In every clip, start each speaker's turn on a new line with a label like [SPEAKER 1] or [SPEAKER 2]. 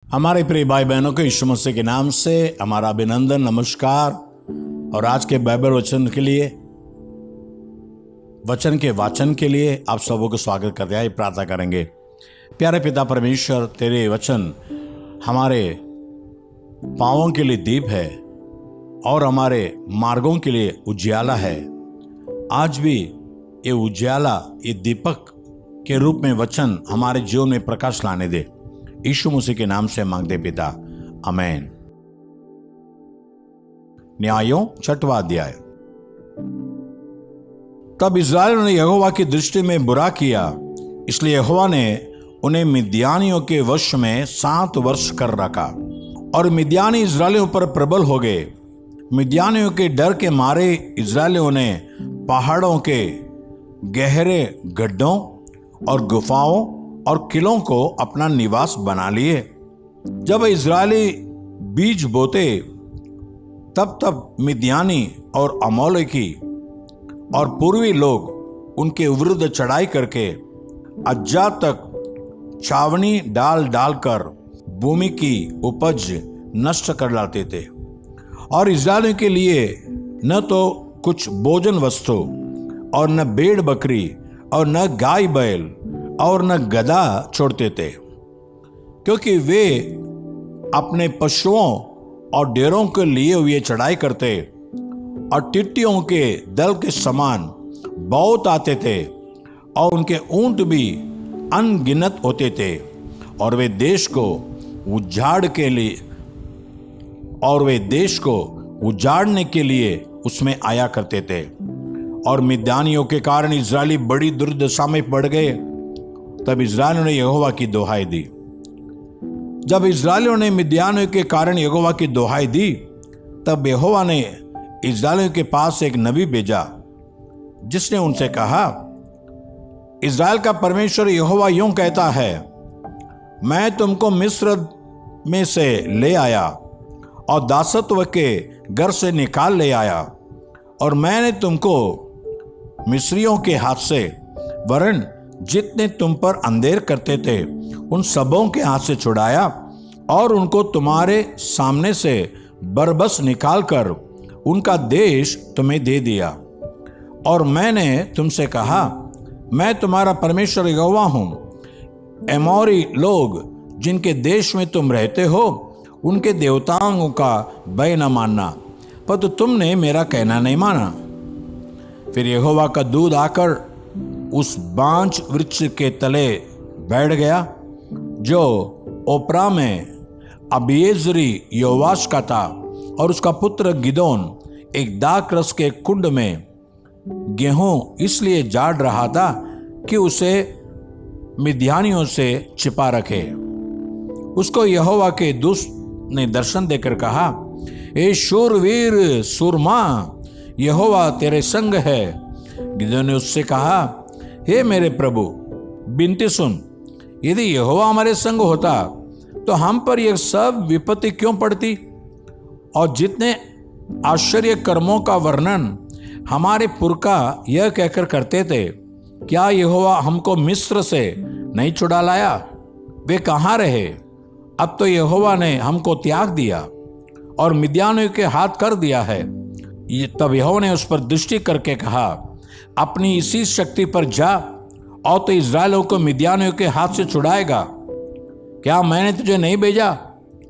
[SPEAKER 1] हमारे प्रिय भाई बहनों को यीशु मसीह के नाम से हमारा अभिनंदन, नमस्कार। और आज के बाइबल वचन के वाचन के लिए आप सबों को स्वागत करते हैं। प्रार्थना करेंगे। प्यारे पिता परमेश्वर, तेरे वचन हमारे पांवों के लिए दीप है और हमारे मार्गों के लिए उजियाला है। आज भी ये उजियाला, ये दीपक के रूप में वचन हमारे जीवन में प्रकाश लाने दे। यीशु मसीह के नाम से मांगते पिता, आमीन। न्यायों 6वां अध्याय। तब इस्राएलियों ने यहोवा की दृष्टि में बुरा किया, इसलिए यहोवा ने उन्हें मिद्यानियों के वश में 7 वर्ष कर रखा। और मिद्यानी इस्राएलियों पर प्रबल हो गए। मिद्यानियों के डर के मारे इस्राएलियों ने पहाड़ों के गहरे गड्ढों और गुफाओं और किलों को अपना निवास बना लिए। जब इस्राएली बीज बोते तब मिद्यानी और अमोलेकी और पूर्वी लोग उनके विरुद्ध चढ़ाई करके अज्जा तक छावनी डालकर भूमि की उपज नष्ट कर डालते थे। और इस्राएलियों के लिए न तो कुछ भोजन वस्तु और न भेड़ बकरी और न गाय बैल और न गधा छोड़ते थे, क्योंकि वे अपने पशुओं और डेरों के लिए हुए चढ़ाई करते और टिट्टियों के दल के समान बहुत आते थे और उनके ऊंट भी अनगिनत होते थे। और वे देश को उजाड़ने के लिए उसमें आया करते थे। और मिद्यानियों के कारण इस्राएली बड़ी दुर्दशा में पड़ गए। तब इस्राएलियों ने यहोवा की दोहाई दी। जब इस्राएलियों ने मिद्यानियों के कारण यहोवा की दोहाई दी, तब यहोवा ने इस्राएलियों के पास एक नबी भेजा, जिसने उनसे कहा, इस्राएल का परमेश्वर यहोवा यूं कहता है, मैं तुमको मिस्र में से ले आया और दासत्व के घर से निकाल ले आया। और मैंने तुमको मिस्रियों के हाथ से, वरन जितने तुम पर अंधेर करते थे उन सबों के हाथ से छुड़ाया और उनको तुम्हारे सामने से बरबस निकालकर उनका देश तुम्हें दे दिया। और मैंने तुमसे कहा, मैं तुम्हारा परमेश्वर यहोवा हूं। एमोरी लोग जिनके देश में तुम रहते हो, उनके देवताओं का भय न मानना, पर तो तुमने मेरा कहना नहीं माना। फिर यहोवा का दूत आकर उस बांज वृक्ष के तले बैठ गया, जो ओप्रा में अबीएजरी योवाश का था। और उसका पुत्र गिदोन एक दाखरस के कुंड में गेहूं इसलिए जाड़ रहा था कि उसे मिद्यानियों से छिपा रखे। उसको यहोवा के दूत ने दर्शन देकर कहा, ए शूरवीर सूरमा, यहोवा तेरे संग है। गिदोन ने उससे कहा, हे मेरे प्रभु, विनती सुन, यदि यहोवा हमारे संग होता तो हम पर यह सब विपत्ति क्यों पड़ती? और जितने आश्चर्य कर्मों का वर्णन हमारे पुरखा यह कहकर करते थे, क्या यहोवा हमको मिस्र से नहीं छुड़ा लाया? वे कहाँ रहे? अब तो यहोवा ने हमको त्याग दिया और मिद्यानियों के हाथ कर दिया है। तब यहोवा ने उस पर दृष्टि करके कहा, अपनी इसी शक्ति पर जा और तो इस्राएलियों को मिद्यानियों के हाथ से छुड़ाएगा। क्या मैंने तुझे नहीं भेजा?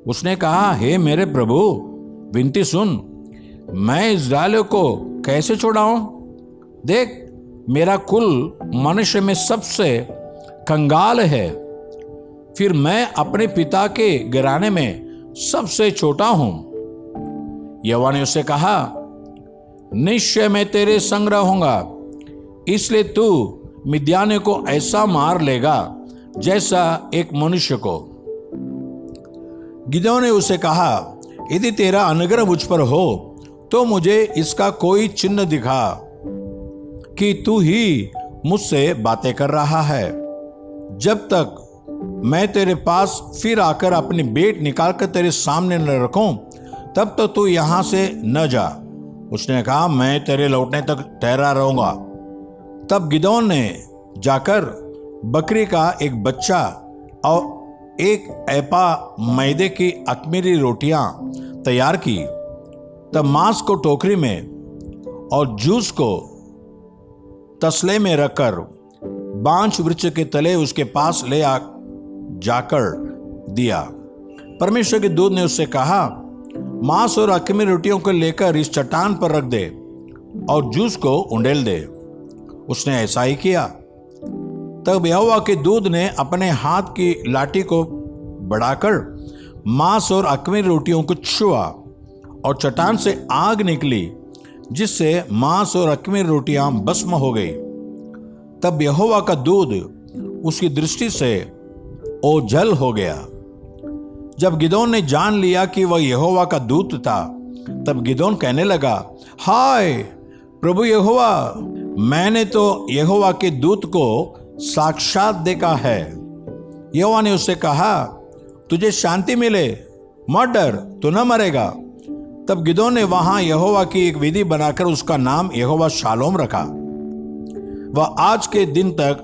[SPEAKER 1] उसने कहा, हे मेरे प्रभु, विनती सुन, मैं इस्राएलियों को कैसे छुड़ाऊं? देख, मेरा कुल मनुष्य में सबसे कंगाल है। फिर मैं अपने पिता के घराने में सबसे छोटा हूं। यहोवा ने उससे कहा, निश्चय मैं तेरे संग रहूंगा, इसलिए तू मिद्यानियों को ऐसा मार लेगा जैसा एक मनुष्य को। गिदोन ने उसे कहा, यदि तेरा अनुग्रह मुझ पर हो तो मुझे इसका कोई चिन्ह दिखा कि तू ही मुझसे बातें कर रहा है। जब तक मैं तेरे पास फिर आकर अपनी भेंट निकालकर तेरे सामने न रखूं, तब तक तू यहां से न जा। उसने कहा, मैं तेरे लौटने तक ठहरा रहूंगा। तब गिदोन ने जाकर बकरी का एक बच्चा और एक एपा मैदे की अखमीरी रोटियां तैयार की। तब मांस को टोकरी में और जूस को तसले में रखकर बांज वृक्ष के तले उसके पास ले जाकर दिया। परमेश्वर के दूत ने उससे कहा, मांस और अखमीरी रोटियों को लेकर इस चट्टान पर रख दे और जूस को उंडेल दे। उसने ऐसा ही किया। तब यहोवा के दूत ने अपने हाथ की लाठी को बढ़ाकर मांस और अखमीरी रोटियों को छुआ और चट्टान से आग निकली, जिससे मांस और अखमीरी रोटियां भस्म हो गई। तब यहोवा का दूत उसकी दृष्टि से ओझल हो गया। जब गिदोन ने जान लिया कि वह यहोवा का दूत था, तब गिदोन कहने लगा, हाय प्रभु यहोवा, मैंने तो यहोवा के दूत को साक्षात देखा है। यहोवा ने उससे कहा, तुझे शांति मिले, मत डर, तू न मरेगा। तब गिदोन ने वहां यहोवा की एक वेदी बनाकर उसका नाम यहोवा शालोम रखा। वह आज के दिन तक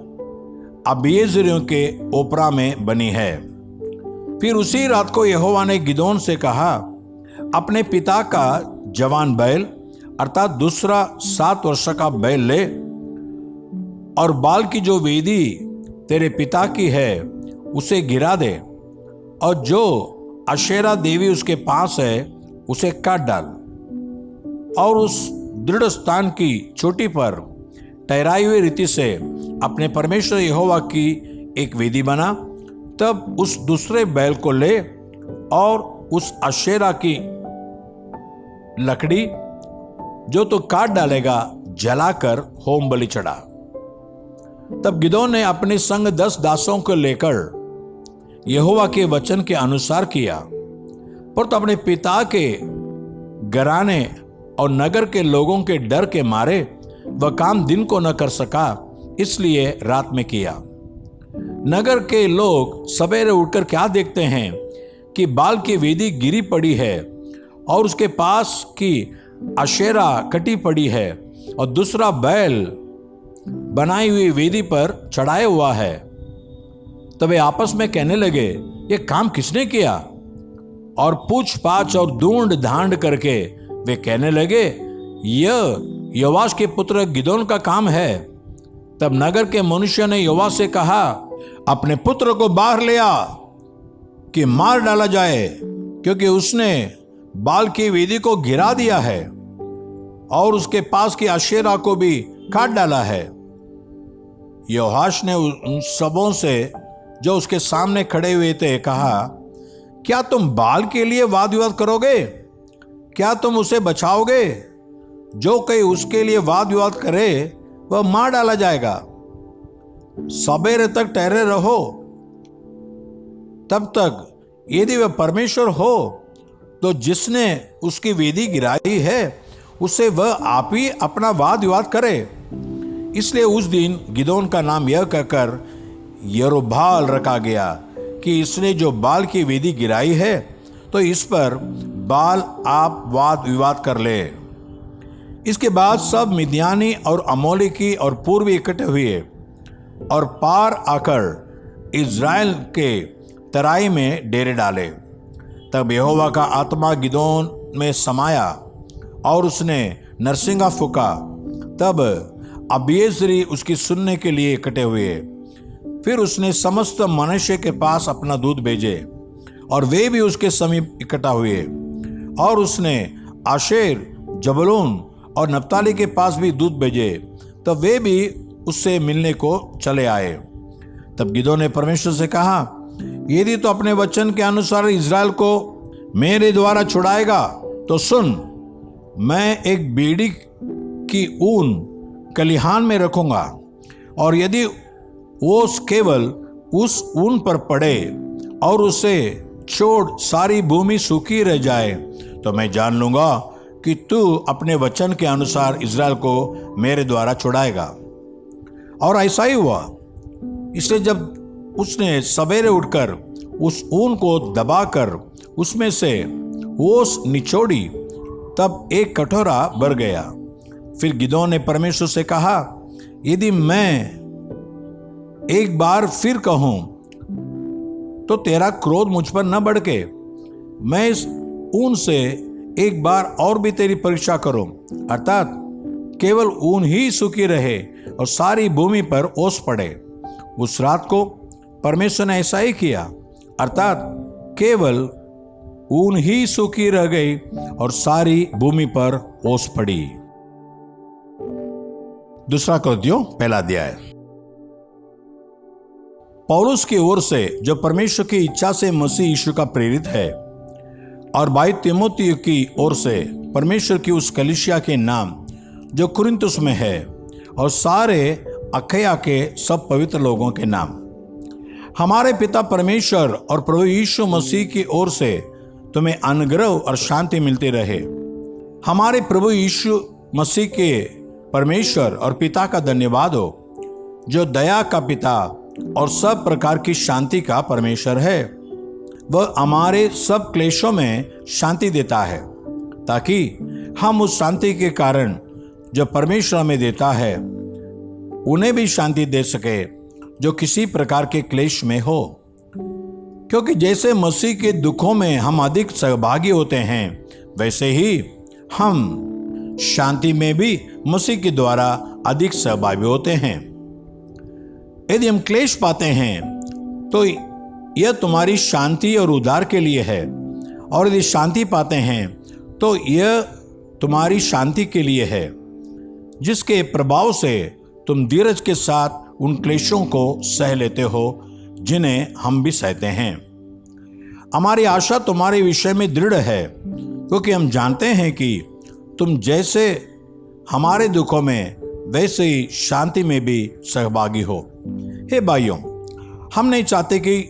[SPEAKER 1] अबीएजेरियों के ओपरा में बनी है। फिर उसी रात को यहोवा ने गिदोन से कहा, अपने पिता का जवान बैल अर्थात दूसरा 7 वर्ष का बैल ले और बाल की जो वेदी तेरे पिता की है उसे गिरा दे और जो अशेरा देवी उसके पास है उसे काट डाल और उस दृढ़ स्थान की चोटी पर ठहराई हुई रीति से अपने परमेश्वर यहोवा की एक वेदी बना। तब उस दूसरे बैल को ले और उस अशेरा की लकड़ी जो तो काट डालेगा जलाकर होम बलि चढ़ा। तब गिदोन ने अपने संग 10 दासों को लेकर यहोवा के वचन के अनुसार किया, पर तो अपने पिता के घराने और नगर के लोगों के डर के मारे वह काम दिन को न कर सका, इसलिए रात में किया। नगर के लोग सवेरे उठकर क्या देखते हैं कि बाल की वेदी गिरी पड़ी है और उसके पास की अशेरा कटी पड़ी है और दूसरा बैल बनाई हुई वेदी पर चढ़ाया हुआ है। तब वे आपस में कहने लगे, ये काम किसने किया? और पूछ पाछ और ढूंढ धांड करके वे कहने लगे, यह योवाश के पुत्र गिदोन का काम है। तब नगर के मनुष्य ने योवाश से कहा, अपने पुत्र को बाहर ले आ कि मार डाला जाए, क्योंकि उसने बाल की वेदी को गिरा दिया है और उसके पास की अशेरा को भी काट डाला है। योआश ने उन सबों से जो उसके सामने खड़े हुए थे कहा, क्या तुम बाल के लिए वाद विवाद करोगे? क्या तुम उसे बचाओगे? जो कोई उसके लिए वाद विवाद करे वह मार डाला जाएगा। सवेरे तक ठहरे रहो, तब तक यदि वह परमेश्वर हो तो जिसने उसकी वेदी गिराई है उससे वह आप ही अपना वाद विवाद करे। इसलिए उस दिन गिदोन का नाम यह कहकर यरूब्बाल रखा गया कि इसने जो बाल की वेदी गिराई है तो इस पर बाल आप वाद विवाद कर ले। इसके बाद सब मिद्यानी और अमोलेकी और पूर्वी इकट्ठे हुए और पार आकर इज़राइल के तराई में डेरे डाले। तब यहोवा का आत्मा गिदोन में समाया और उसने नरसिंगा फूका। तब अबीएजेरी उसकी सुनने के लिए इकट्ठे हुए। फिर उसने समस्त मनुष्य के पास अपना दूत भेजे और वे भी उसके समीप इकट्ठा हुए। और उसने आशेर, जबूलून और नप्ताली के पास भी दूत भेजे, तब वे भी उससे मिलने को चले आए। तब गिदोन ने परमेश्वर से कहा, यदि तो अपने वचन के अनुसार इज़राइल को मेरे द्वारा छुड़ाएगा तो सुन, मैं एक बीड़ी की ऊन कलिहान में रखूंगा और यदि वो केवल उस ऊन पर पड़े और उसे छोड़ सारी भूमि सूखी रह जाए तो मैं जान लूंगा कि तू अपने वचन के अनुसार इज़राइल को मेरे द्वारा छुड़ाएगा। और ऐसा ही हुआ। इसलिए जब उसने सवेरे उठकर उस ऊन को दबाकर उसमें से ओस निचोड़ी, तब एक कटोरा भर गया। फिर गिदोन ने परमेश्वर से कहा, यदि मैं एक बार फिर कहूं तो तेरा क्रोध मुझ पर न भड़के। मैं इस ऊन से एक बार और भी तेरी परीक्षा करूं, अर्थात केवल ऊन ही सूखी रहे और सारी भूमि पर ओस पड़े। उस रात को परमेश्वर ने ऐसा ही किया, अर्थात केवल ऊन ही सूखी रह गई और सारी भूमि पर ओस पड़ी। दूसरा कुरिन्थियों पहला अध्याय। पौलुस की ओर से जो परमेश्वर की इच्छा से मसीह यीशु का प्रेरित है, और भाई तीमुथियुस की ओर से परमेश्वर की उस कलीसिया के नाम जो कुरिन्थुस में है, और सारे अखया के सब पवित्र लोगों के नाम। हमारे पिता परमेश्वर और प्रभु यीशु मसीह की ओर से तुम्हें अनुग्रह और शांति मिलती रहे। हमारे प्रभु यीशु मसीह के परमेश्वर और पिता का धन्यवाद हो, जो दया का पिता और सब प्रकार की शांति का परमेश्वर है। वह हमारे सब क्लेशों में शांति देता है, ताकि हम उस शांति के कारण जो परमेश्वर हमें देता है उन्हें भी शांति दे सके जो किसी प्रकार के क्लेश में हो। क्योंकि जैसे मसीह के दुखों में हम अधिक सहभागी होते हैं, वैसे ही हम शांति में भी मसीह के द्वारा अधिक सहभागी होते हैं। यदि हम क्लेश पाते हैं तो यह तुम्हारी शांति और उद्धार के लिए है, और यदि शांति पाते हैं तो यह तुम्हारी शांति के लिए है, जिसके प्रभाव से तुम धीरज के साथ उन क्लेशों को सह लेते हो जिन्हें हम भी सहते हैं। हमारी आशा तुम्हारे विषय में दृढ़ है, क्योंकि हम जानते हैं कि तुम जैसे हमारे दुखों में वैसे ही शांति में भी सहभागी हो। हे भाइयों, हम नहीं चाहते कि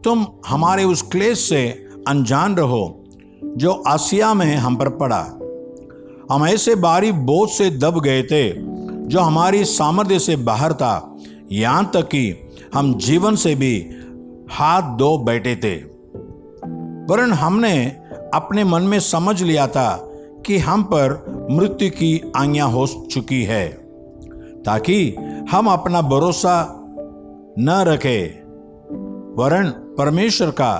[SPEAKER 1] तुम हमारे उस क्लेश से अनजान रहो जो आसिया में हम पर पड़ा। हम ऐसे भारी बोझ से दब गए थे जो हमारी सामर्थ्य से बाहर था, यहाँ तक कि हम जीवन से भी हाथ धो बैठे थे। वरन हमने अपने मन में समझ लिया था कि हम पर मृत्यु की आज्ञा हो चुकी है, ताकि हम अपना भरोसा न रखें, वरन परमेश्वर का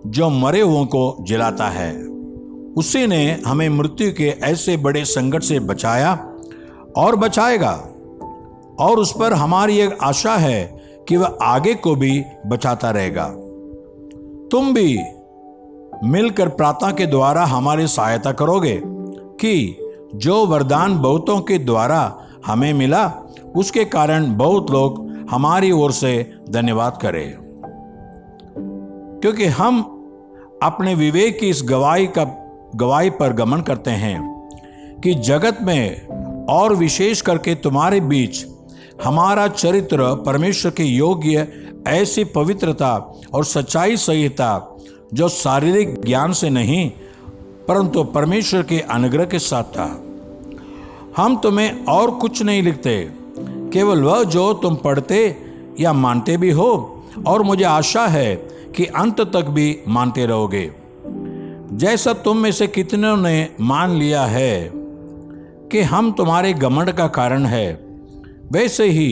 [SPEAKER 1] जो मरे हुओं को जिलाता है। उसी ने हमें मृत्यु के ऐसे बड़े संकट से बचाया और बचाएगा, और उस पर हमारी एक आशा है कि वह आगे को भी बचाता रहेगा। तुम भी मिलकर प्रार्थना के द्वारा हमारी सहायता करोगे कि जो वरदान बहुतों के द्वारा हमें मिला, उसके कारण बहुत लोग हमारी ओर से धन्यवाद करें। क्योंकि हम अपने विवेक की इस गवाही पर गमन करते हैं कि जगत में और विशेष करके तुम्हारे बीच हमारा चरित्र परमेश्वर के योग्य ऐसी पवित्रता और सच्चाई संहिता जो शारीरिक ज्ञान से नहीं परंतु परमेश्वर के अनुग्रह के साथ था। हम तुम्हें और कुछ नहीं लिखते, केवल वह जो तुम पढ़ते या मानते भी हो, और मुझे आशा है कि अंत तक भी मानते रहोगे, जैसा तुम में से कितनों ने मान लिया है कि हम तुम्हारे घमंड का कारण है, वैसे ही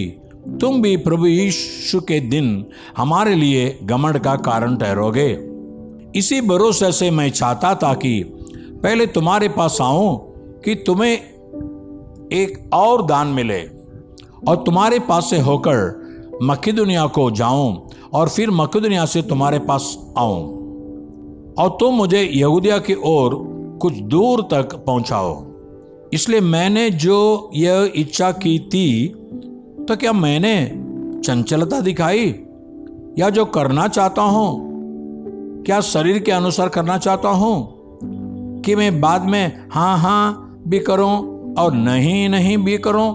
[SPEAKER 1] तुम भी प्रभु यीशु के दिन हमारे लिए घमंड का कारण ठहरोगे। इसी भरोसे से मैं चाहता था कि पहले तुम्हारे पास आऊं कि तुम्हें एक और दान मिले, और तुम्हारे पास से होकर मकिदुनिया को जाऊं, और फिर मकिदुनिया से तुम्हारे पास आऊं, और तुम मुझे यहूदिया की ओर कुछ दूर तक पहुंचाओ। इसलिए मैंने जो यह इच्छा की थी, तो क्या मैंने चंचलता दिखाई, या जो करना चाहता हूं क्या शरीर के अनुसार करना चाहता हूं कि मैं बाद में हाँ हाँ भी करूं और नहीं नहीं भी करूं?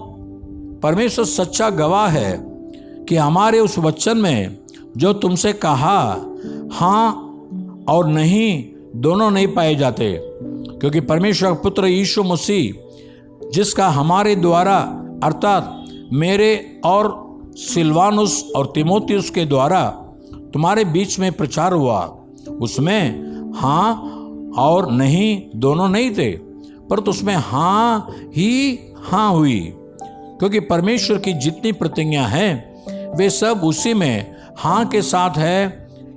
[SPEAKER 1] परमेश्वर सच्चा गवाह है कि हमारे उस वचन में जो तुमसे कहा, हाँ और नहीं दोनों नहीं पाए जाते, क्योंकि परमेश्वर पुत्र यीशु मसीह, जिसका हमारे द्वारा अर्थात मेरे और सिलवानुस और तीमुथियुस के द्वारा तुम्हारे बीच में प्रचार हुआ, उसमें हाँ और नहीं दोनों नहीं थे, परंतु उसमें हाँ ही हाँ हुई, क्योंकि परमेश्वर की जितनी प्रतिज्ञा है वे सब उसी में हाँ के साथ है।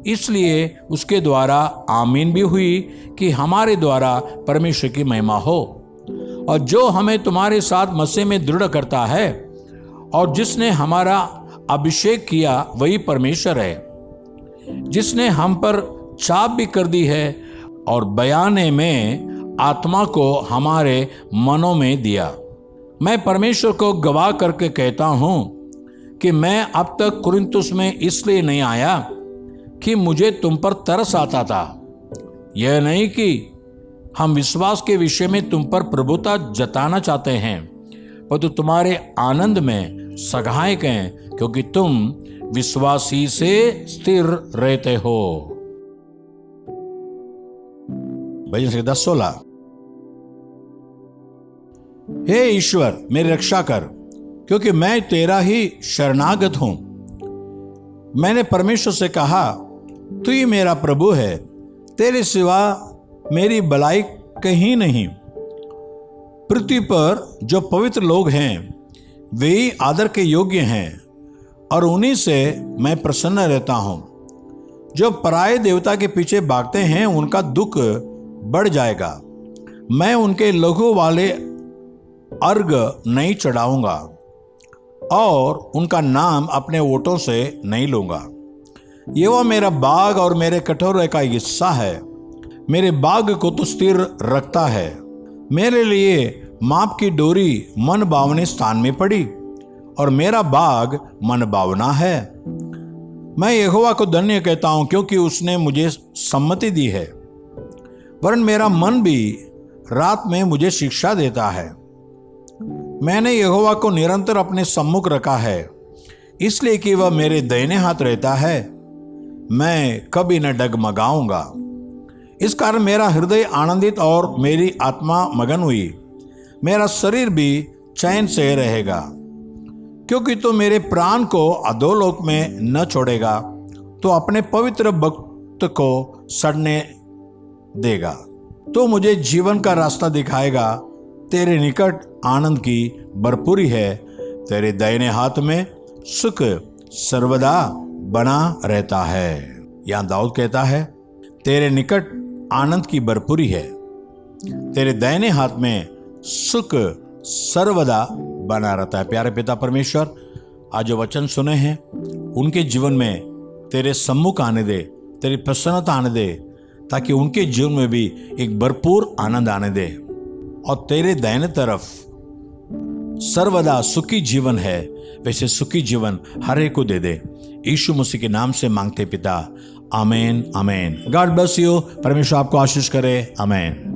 [SPEAKER 1] इसलिए उसके द्वारा आमीन भी हुई कि हमारे द्वारा परमेश्वर की महिमा हो। और जो हमें तुम्हारे साथ मसीह में दृढ़ करता है और जिसने हमारा अभिषेक किया वही परमेश्वर है, जिसने हम पर छाप भी कर दी है और बयाने में आत्मा को हमारे मनों में दिया। मैं परमेश्वर को गवाह करके कहता हूं कि मैं अब तक कुरिन्थुस में इसलिए नहीं आया कि मुझे तुम पर तरस आता था, यह नहीं कि हम विश्वास के विषय में तुम पर प्रभुता जताना चाहते हैं, परंतु तुम्हारे आनंद में सहायक हैं, क्योंकि तुम विश्वासी से स्थिर रहते हो। भजन संहिता 16। हे ईश्वर मेरी रक्षा कर, क्योंकि मैं तेरा ही शरणागत हूं। मैंने परमेश्वर से कहा, तू ही मेरा प्रभु है, तेरे सिवा मेरी भलाई कहीं नहीं। पृथ्वी पर जो पवित्र लोग हैं वे ही आदर के योग्य हैं और उन्हीं से मैं प्रसन्न रहता हूं। जो पराये देवता के पीछे भागते हैं उनका दुख बढ़ जाएगा। मैं उनके लहू वाले अर्घ नहीं चढ़ाऊंगा और उनका नाम अपने ओठों से नहीं लूंगा। यहोवा मेरा बाग और मेरे कटोरे का हिस्सा है, मेरे बाग को तो स्थिर रखता है। मेरे लिए माप की डोरी मन भावने स्थान में पड़ी और मेरा बाग मन भावना है। मैं यहोवा को धन्य कहता हूं, क्योंकि उसने मुझे सम्मति दी है, वरन मेरा मन भी रात में मुझे शिक्षा देता है। मैंने यहोवा को निरंतर अपने सम्मुख रखा है, इसलिए कि वह मेरे दाहिने हाथ रहता है, मैं कभी न डगमगाऊंगा। इस कारण मेरा हृदय आनंदित और मेरी आत्मा मगन हुई, मेरा शरीर भी चैन से रहेगा, क्योंकि तो मेरे प्राण को अधोलोक में न छोड़ेगा, तो अपने पवित्र भक्त को सड़ने देगा। तो मुझे जीवन का रास्ता दिखाएगा। तेरे निकट आनंद की भरपूरी है, तेरे दाहिने हाथ में सुख सर्वदा बना रहता है। यहां दाऊद कहता है, तेरे निकट आनंद की भरपूरी है, तेरे दाहिने हाथ में सुख सर्वदा बना रहता है। प्यारे पिता परमेश्वर, आज जो वचन सुने हैं उनके जीवन में तेरे सम्मुख आने दे, तेरी प्रसन्नता आने दे, ताकि उनके जीवन में भी एक भरपूर आनंद आने दे और तेरे दाहिने तरफ सर्वदा सुखी जीवन है, वैसे सुखी जीवन हर एक को दे दे। यीशु मसीह के नाम से मांगते पिता, amen amen. God bless you. परमेश्वर आपको आशीष करे। आमेन।